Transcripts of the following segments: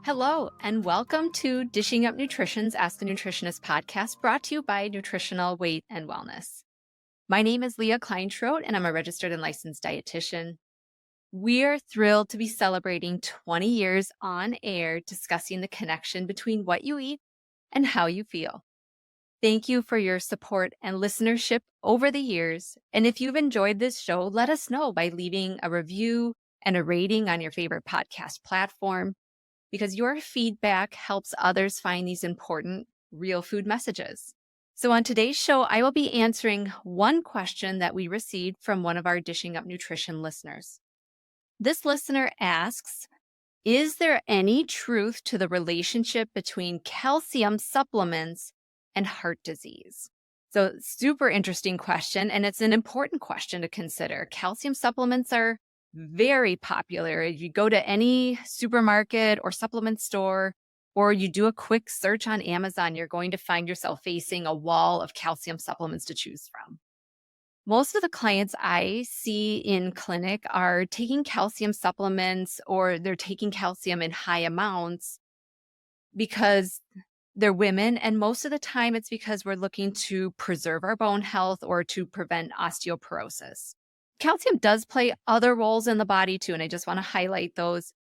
Hello, and welcome to Dishing Up Nutrition's Ask the Nutritionist podcast, brought to you by Nutritional Weight and Wellness. My name is Leah Kleinschrodt, and I'm a registered and licensed dietitian. We are thrilled to be celebrating 20 years on air discussing the connection between what you eat and how you feel. Thank you for your support and listenership over the years. And if you've enjoyed this show, let us know by leaving a review and a rating on your favorite podcast platform, because your feedback helps others find these important real food messages. So on today's show, I will be answering one question that we received from one of our Dishing Up Nutrition listeners. This listener asks, is there any truth to the relationship between calcium supplements and heart disease? So super interesting question, and it's an important question to consider. Calcium supplements are very popular. If you go to any supermarket or supplement store, or you do a quick search on Amazon, you're going to find yourself facing a wall of calcium supplements to choose from. Most of the clients I see in clinic are taking calcium supplements, or they're taking calcium in high amounts because they're women. And most of the time it's because we're looking to preserve our bone health or to prevent osteoporosis. Calcium does play other roles in the body too, and I just want to highlight those.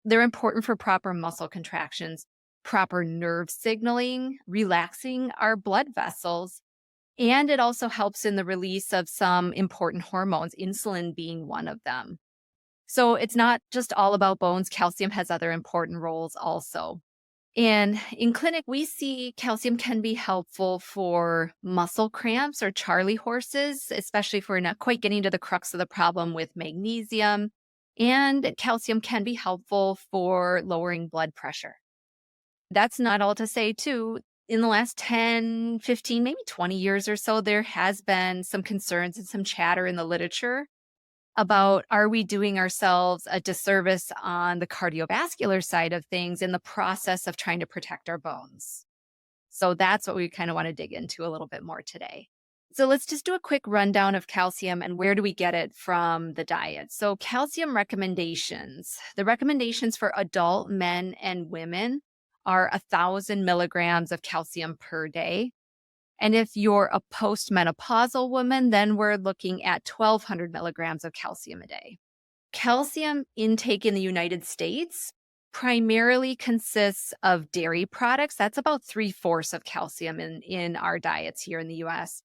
They're important for proper muscle contractions, proper nerve signaling, relaxing our blood vessels, and it also helps in the release of some important hormones, insulin being one of them. So it's not just all about bones. Calcium has other important roles also. And in clinic, we see calcium can be helpful for muscle cramps or Charlie horses, especially if we're not quite getting to the crux of the problem with magnesium. And calcium can be helpful for lowering blood pressure. That's not all to say, too. In the last 10, 15, maybe 20 years or so, there has been some concerns and some chatter in the literature about, are we doing ourselves a disservice on the cardiovascular side of things in the process of trying to protect our bones? So that's what we kind of want to dig into a little bit more today. So let's just do a quick rundown of calcium and where do we get it from the diet. So calcium recommendations. The recommendations for adult men and women are 1,000 milligrams of calcium per day. And if you're a postmenopausal woman, then we're looking at 1,200 milligrams of calcium a day. Calcium intake in the United States primarily consists of dairy products. That's about 3/4 of calcium in our diets here in the US.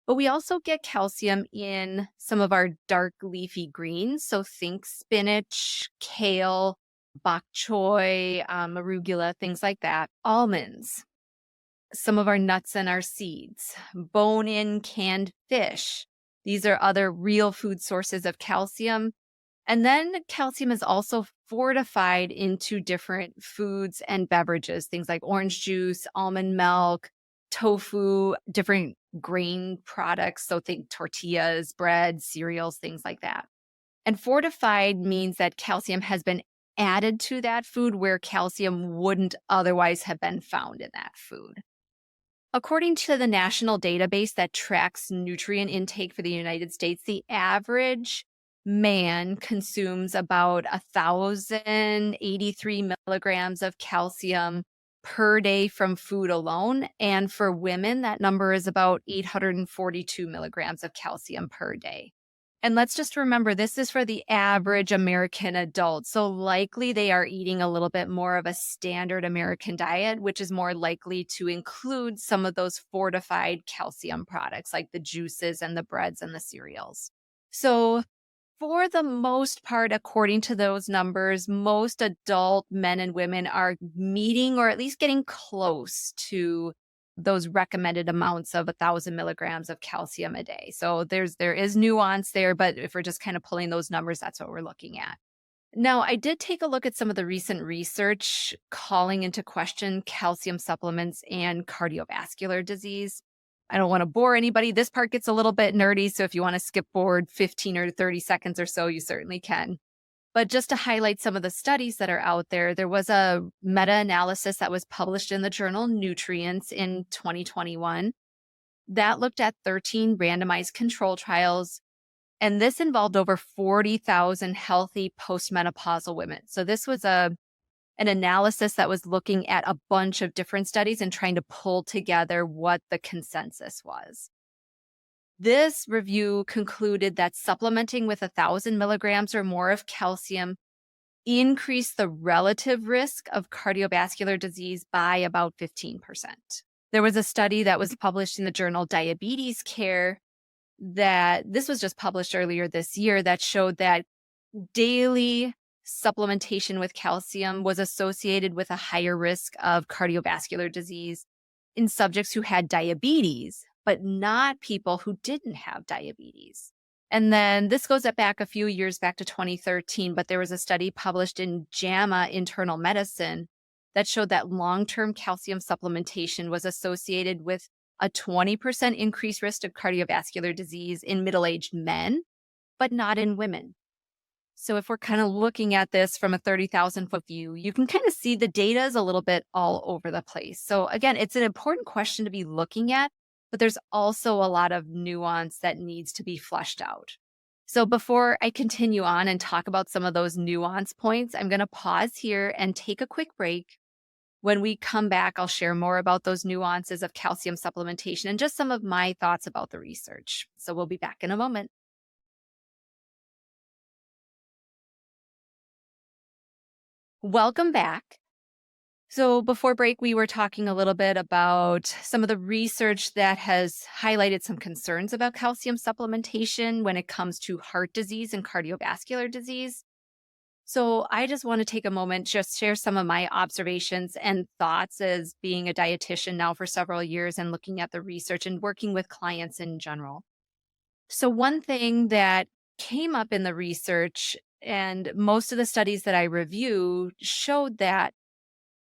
But we also get calcium in some of our dark leafy greens. So think spinach, kale, bok choy, arugula, things like that. Almonds, some of our nuts and our seeds, bone-in canned fish. These are other real food sources of calcium. And then calcium is also fortified into different foods and beverages, things like orange juice, almond milk, tofu, different grain products. So think tortillas, bread, cereals, things like that. And fortified means that calcium has been added to that food where calcium wouldn't otherwise have been found in that food. According to the national database that tracks nutrient intake for the United States, the average man consumes about 1,083 milligrams of calcium per day from food alone. And for women, that number is about 842 milligrams of calcium per day. And let's just remember, this is for the average American adult. So likely they are eating a little bit more of a standard American diet, which is more likely to include some of those fortified calcium products like the juices and the breads and the cereals. So for the most part, according to those numbers, most adult men and women are meeting or at least getting close to those recommended amounts of 1,000 milligrams of calcium a day. So there is nuance there, but if we're just kind of pulling those numbers, that's what we're looking at. Now, I did take a look at some of the recent research calling into question calcium supplements and cardiovascular disease. I don't want to bore anybody. This part gets a little bit nerdy, so if you want to skip forward 15 or 30 seconds or so, you certainly can. But just to highlight some of the studies that are out there, there was a meta-analysis that was published in the journal Nutrients in 2021 that looked at 13 randomized control trials, and this involved over 40,000 healthy postmenopausal women. So this was a an analysis that was looking at a bunch of different studies and trying to pull together what the consensus was. This review concluded that supplementing with 1,000 milligrams or more of calcium increased the relative risk of cardiovascular disease by about 15%. There was a study that was published in the journal Diabetes Care that this was just published earlier this year that showed that daily supplementation with calcium was associated with a higher risk of cardiovascular disease in subjects who had diabetes, but not people who didn't have diabetes. And then this goes back a few years back to 2013, but there was a study published in JAMA Internal Medicine that showed that long-term calcium supplementation was associated with a 20% increased risk of cardiovascular disease in middle-aged men, but not in women. So if we're kind of looking at this from a 30,000-foot view, you can kind of see the data is a little bit all over the place. So again, it's an important question to be looking at, but there's also a lot of nuance that needs to be fleshed out. So before I continue on and talk about some of those nuance points, I'm going to pause here and take a quick break. When we come back, I'll share more about those nuances of calcium supplementation and just some of my thoughts about the research. So we'll be back in a moment. Welcome back. So before break, we were talking a little bit about some of the research that has highlighted some concerns about calcium supplementation when it comes to heart disease and cardiovascular disease. So I just want to take a moment, just share some of my observations and thoughts as being a dietitian now for several years and looking at the research and working with clients in general. So one thing that came up in the research and most of the studies that I review showed that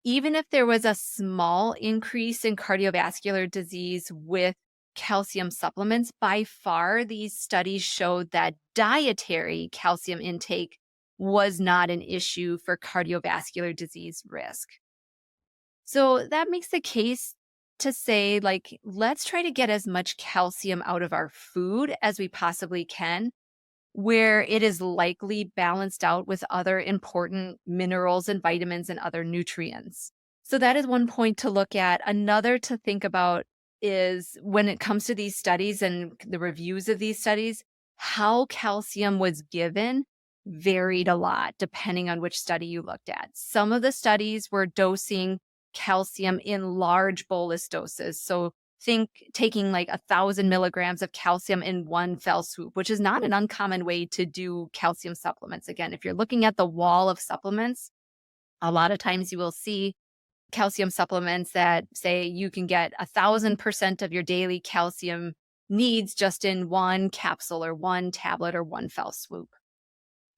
even if there was a small increase in cardiovascular disease with calcium supplements, by far these studies showed that dietary calcium intake was not an issue for cardiovascular disease risk. So that makes the case to say, like, let's try to get as much calcium out of our food as we possibly can, where it is likely balanced out with other important minerals and vitamins and other nutrients. So that is one point to look at. Another to think about is when it comes to these studies and the reviews of these studies, how calcium was given varied a lot depending on which study you looked at. Some of the studies were dosing calcium in large bolus doses. So think taking like 1,000 milligrams of calcium in one fell swoop, which is not an uncommon way to do calcium supplements. Again, if you're looking at the wall of supplements, a lot of times you will see calcium supplements that say you can get 1,000% of your daily calcium needs just in one capsule or one tablet or one fell swoop.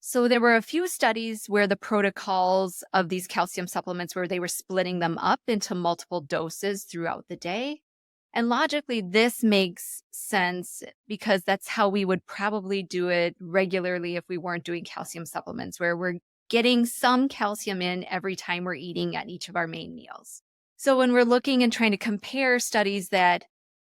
So there were a few studies where the protocols of these calcium supplements where they were splitting them up into multiple doses throughout the day. And logically, this makes sense because that's how we would probably do it regularly if we weren't doing calcium supplements, where we're getting some calcium in every time we're eating at each of our main meals. So when we're looking and trying to compare studies that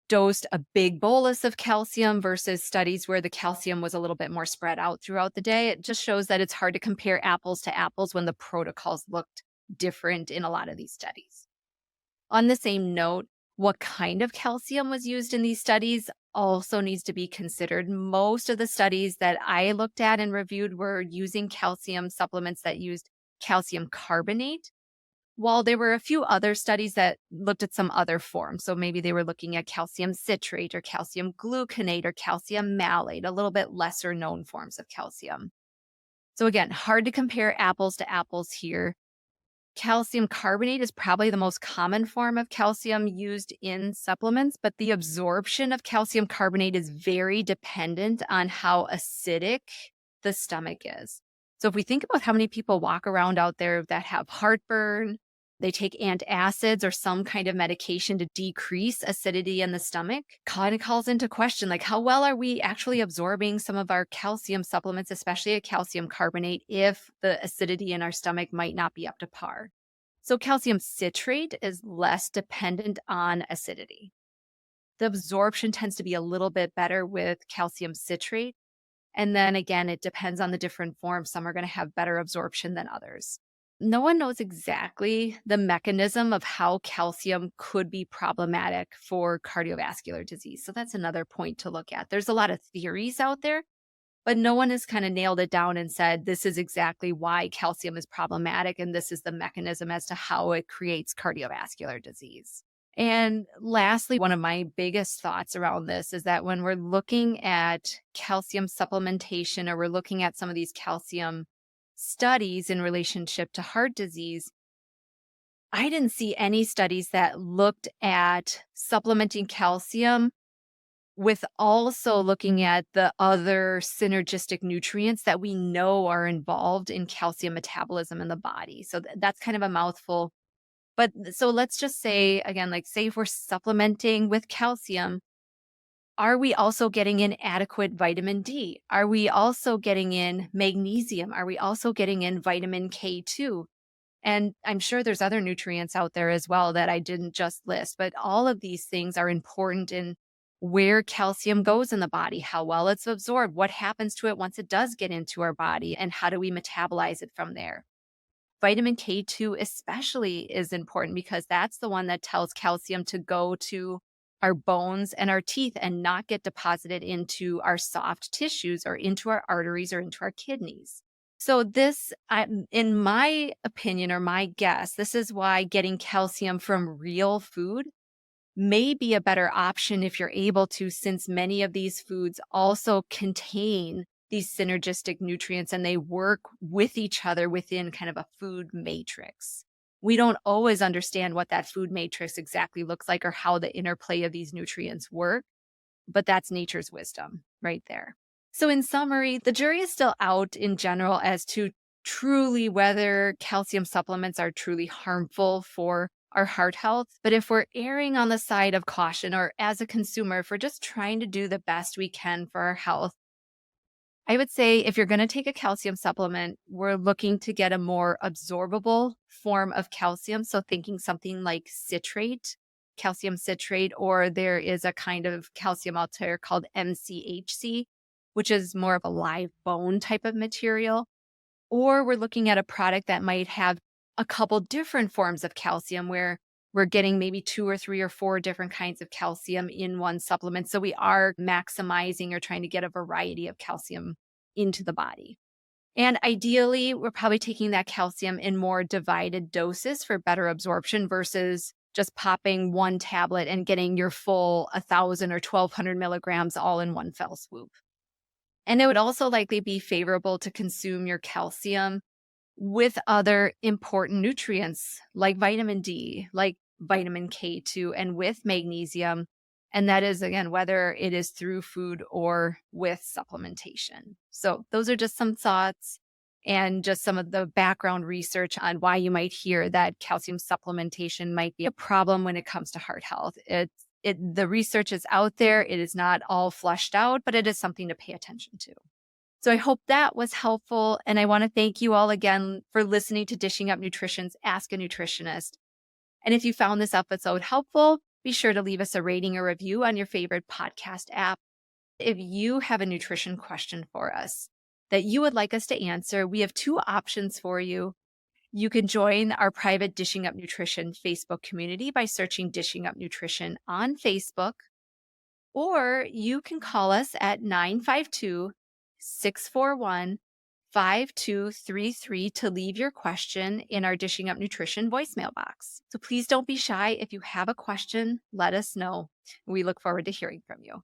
dosed a big bolus of calcium versus studies where the calcium was a little bit more spread out throughout the day, it just shows that it's hard to compare apples to apples when the protocols looked different in a lot of these studies. On the same note, what kind of calcium was used in these studies also needs to be considered. Most of the studies that I looked at and reviewed were using calcium supplements that used calcium carbonate, while there were a few other studies that looked at some other forms. So maybe they were looking at calcium citrate or calcium gluconate or calcium malate, a little bit lesser known forms of calcium. So again, hard to compare apples to apples here. Calcium carbonate is probably the most common form of calcium used in supplements, but the absorption of calcium carbonate is very dependent on how acidic the stomach is. So if we think about how many people walk around out there that have heartburn, they take antacids or some kind of medication to decrease acidity in the stomach, kind of calls into question, like, how well are we actually absorbing some of our calcium supplements, especially a calcium carbonate, if the acidity in our stomach might not be up to par? So calcium citrate is less dependent on acidity. The absorption tends to be a little bit better with calcium citrate. And then again, it depends on the different forms. Some are going to have better absorption than others. no one knows exactly the mechanism of how calcium could be problematic for cardiovascular disease. So that's another point to look at. There's a lot of theories out there, but no one has kind of nailed it down and said, this is exactly why calcium is problematic, and this is the mechanism as to how it creates cardiovascular disease. And lastly, one of my biggest thoughts around this is that when we're looking at calcium supplementation, or we're looking at some of these calcium studies in relationship to heart disease, I didn't see any studies that looked at supplementing calcium with also looking at the other synergistic nutrients that we know are involved in calcium metabolism in the body. So that's kind of a mouthful. But so let's just say, again, like say if we're supplementing with calcium, are we also getting in adequate vitamin D? Are we also getting in magnesium? Are we also getting in vitamin K2? And I'm sure there's other nutrients out there as well that I didn't just list, but all of these things are important in where calcium goes in the body, how well it's absorbed, what happens to it once it does get into our body, and how do we metabolize it from there. Vitamin K2 especially is important because that's the one that tells calcium to go to our bones and our teeth and not get deposited into our soft tissues or into our arteries or into our kidneys. So this, in my opinion or my guess, this is why getting calcium from real food may be a better option if you're able to, since many of these foods also contain these synergistic nutrients and they work with each other within kind of a food matrix. We don't always understand what that food matrix exactly looks like or how the interplay of these nutrients work, but that's nature's wisdom right there. So in summary, the jury is still out in general as to truly whether calcium supplements are truly harmful for our heart health. But if we're erring on the side of caution, or as a consumer, if we're just trying to do the best we can for our health, I would say if you're going to take a calcium supplement, we're looking to get a more absorbable form of calcium. So thinking something like citrate, calcium citrate, or there is a kind of calcium out there called MCHC, which is more of a live bone type of material. Or we're looking at a product that might have a couple different forms of calcium where we're getting maybe 2 or 3 or 4 different kinds of calcium in one supplement. So we are maximizing or trying to get a variety of calcium into the body. And ideally, we're probably taking that calcium in more divided doses for better absorption versus just popping one tablet and getting your full 1,000 or 1,200 milligrams all in one fell swoop. And it would also likely be favorable to consume your calcium with other important nutrients like vitamin D, like vitamin K2, and with magnesium. And that is, again, whether it is through food or with supplementation. So those are just some thoughts and just some of the background research on why you might hear that calcium supplementation might be a problem when it comes to heart health. The research is out there. It is not all fleshed out, but it is something to pay attention to. So I hope that was helpful. And I want to thank you all again for listening to Dishing Up Nutrition's Ask a Nutritionist. And if you found this episode helpful, be sure to leave us a rating or review on your favorite podcast app. If you have a nutrition question for us that you would like us to answer, we have 2 options for you. You can join our private Dishing Up Nutrition Facebook community by searching Dishing Up Nutrition on Facebook, or you can call us at 952-641-5233 to leave your question in our Dishing Up Nutrition voicemail box. So please don't be shy. If you have a question, let us know. We look forward to hearing from you.